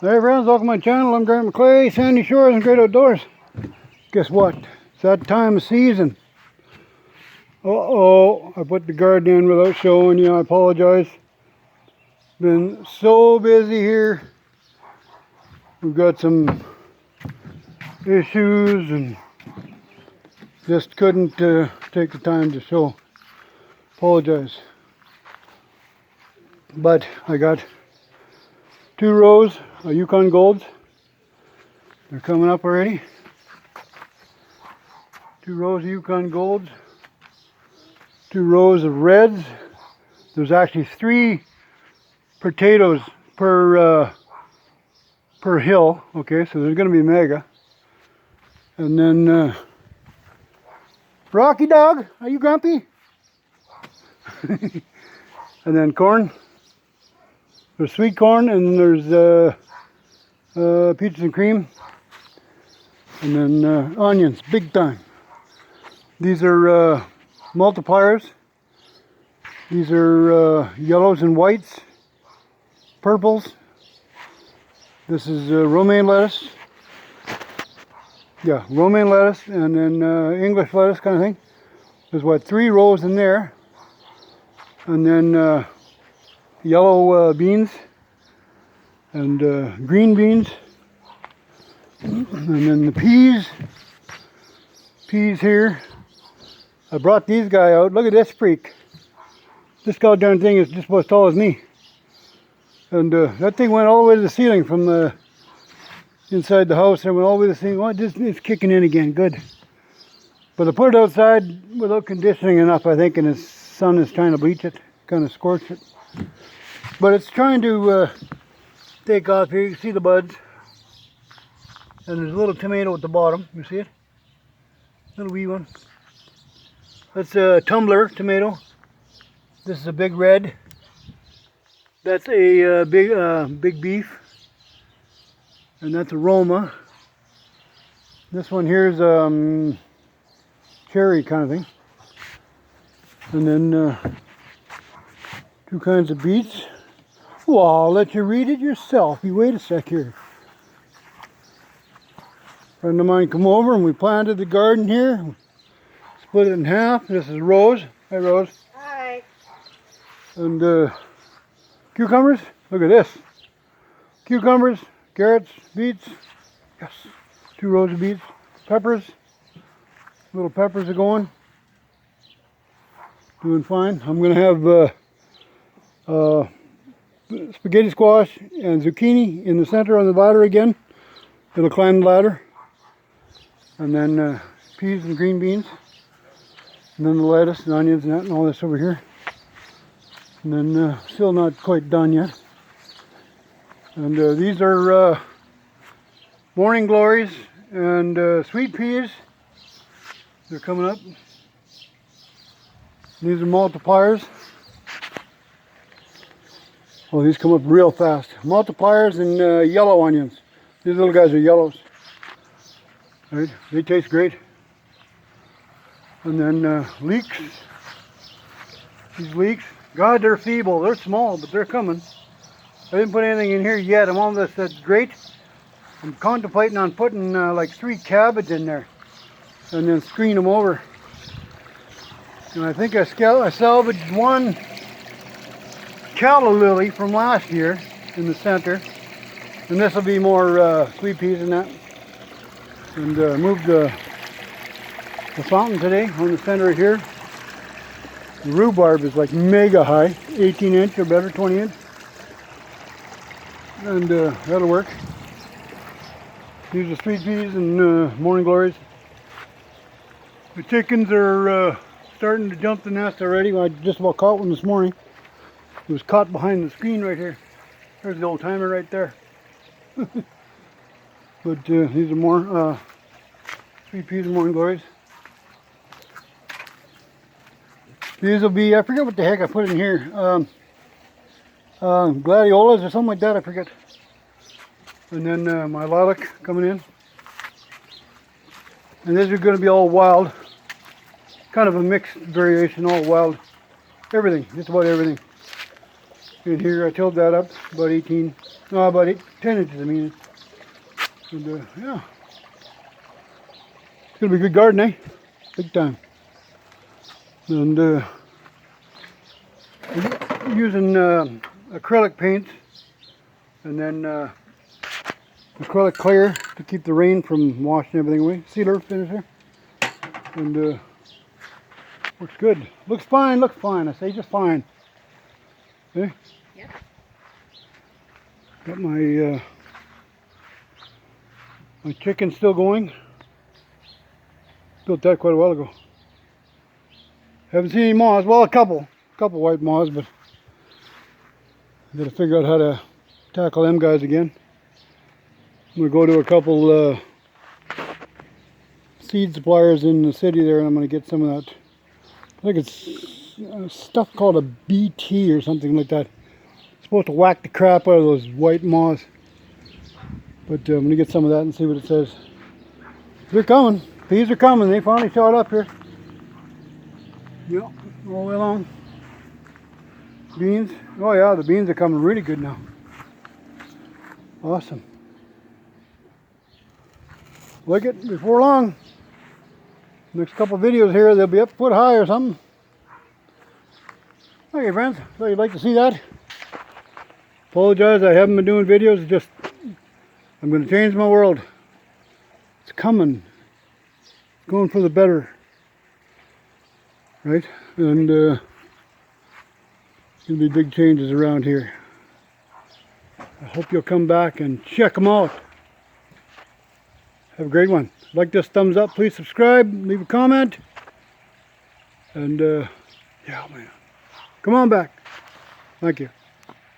Hey friends, welcome to my channel. I'm Grant McClay, Sandy Shores and Great Outdoors. Guess what? It's that time of season. Uh-oh, I put the garden in without showing you. I apologize. Been so busy here. We've got some issues and just couldn't take the time to show. Apologize. But I got 2 rows of Yukon Golds. They're coming up already. 2 rows of Yukon Golds. 2 rows of reds. There's actually 3 potatoes per hill. Okay, so there's going to be mega. And then Rocky Dog, are you grumpy? And then corn. There's sweet corn, and then there's peaches and cream, and then onions, big time. These are multipliers. These are yellows and whites, purples. This is romaine lettuce. Yeah, romaine lettuce, and then English lettuce kind of thing. There's what, 3 rows in there, and then yellow beans and green beans, and then the peas here. I brought these guys out. Look at this freak. This goddamn thing is just about as tall as me, and that thing went all the way to the ceiling from the inside the house. And went all the way to the ceiling. Oh, it's kicking in again. Good. But I put it outside without conditioning enough, I think, and the sun is trying to bleach it, kind of scorch it. But it's trying to take off here. You can see the buds. And there's a little tomato at the bottom. You see it? Little wee one. That's a tumbler tomato. This is a big red. That's a big beef. And that's a Roma. This one here is cherry kind of thing. And then 2 kinds of beets. Well, I'll let you read it yourself. You wait a sec here. A friend of mine come over and we planted the garden here. Split it in half. This is Rose. Hi, Rose. Hi. And cucumbers. Look at this. Cucumbers, carrots, beets. Yes. 2 rows of beets. Peppers. Little peppers are going. Doing fine. I'm going to have spaghetti squash and zucchini in the center on the ladder again. It'll climb the ladder. And then peas and green beans. And then the lettuce and onions and that and all this over here. And then still not quite done yet. And these are morning glories and sweet peas. They're coming up. These are multipliers. Oh, these come up real fast. Multipliers and yellow onions. These little guys are yellows. Right? They taste great. And then leeks. These leeks. God, they're feeble. They're small, but they're coming. I didn't put anything in here yet. I'm on this grate. I'm contemplating on putting like 3 cabbage in there. And then screen them over. And I think I salvaged 1 calla lily from last year in the center, and this will be more sweet peas and that. And moved the fountain today on the center right here. The rhubarb is like mega high, 18 inch or better, 20 inch, and that'll work. These are sweet peas and morning glories. The chickens are starting to jump the nest already. I just about caught one this morning. It was caught behind the screen right here. There's the old timer right there. But these are more sweet peas and morning glories. These will be, I forget what the heck I put in here. Gladiolas or something like that, I forget. And then my lilac coming in. And these are going to be all wild. Kind of a mixed variation, all wild. Everything, just about everything. In here, I tilled that up about 10 inches, I mean. And yeah, it's gonna be a good garden, eh? Big time. And using acrylic paints, and then acrylic clear to keep the rain from washing everything away. Sealer finisher, and looks good. Looks fine. I say just fine. Okay. Yep. Got my my chicken still going. Built that quite a while ago. Haven't seen any moths. Well, a couple white moths, but I gotta figure out how to tackle them guys again. I'm gonna go to a couple seed suppliers in the city there, and I'm gonna get some of that. I think it's stuff called a BT or something like that. It's supposed to whack the crap out of those white moths. But I'm gonna get some of that and see what it says. They're coming. Bees are coming. They finally showed up here. Yep, all the way along. Beans. Oh yeah, the beans are coming really good now. Awesome. Like it before long. Next couple videos here, they'll be up a foot high or something. Okay, friends. So you'd like to see that? Apologize, I haven't been doing videos. It's just I'm going to change my world. It's coming. Going for the better. Right? And there'll be big changes around here. I hope you'll come back and check them out. Have a great one. Like this, thumbs up, please subscribe, leave a comment. And yeah, man. Come on back. Thank you.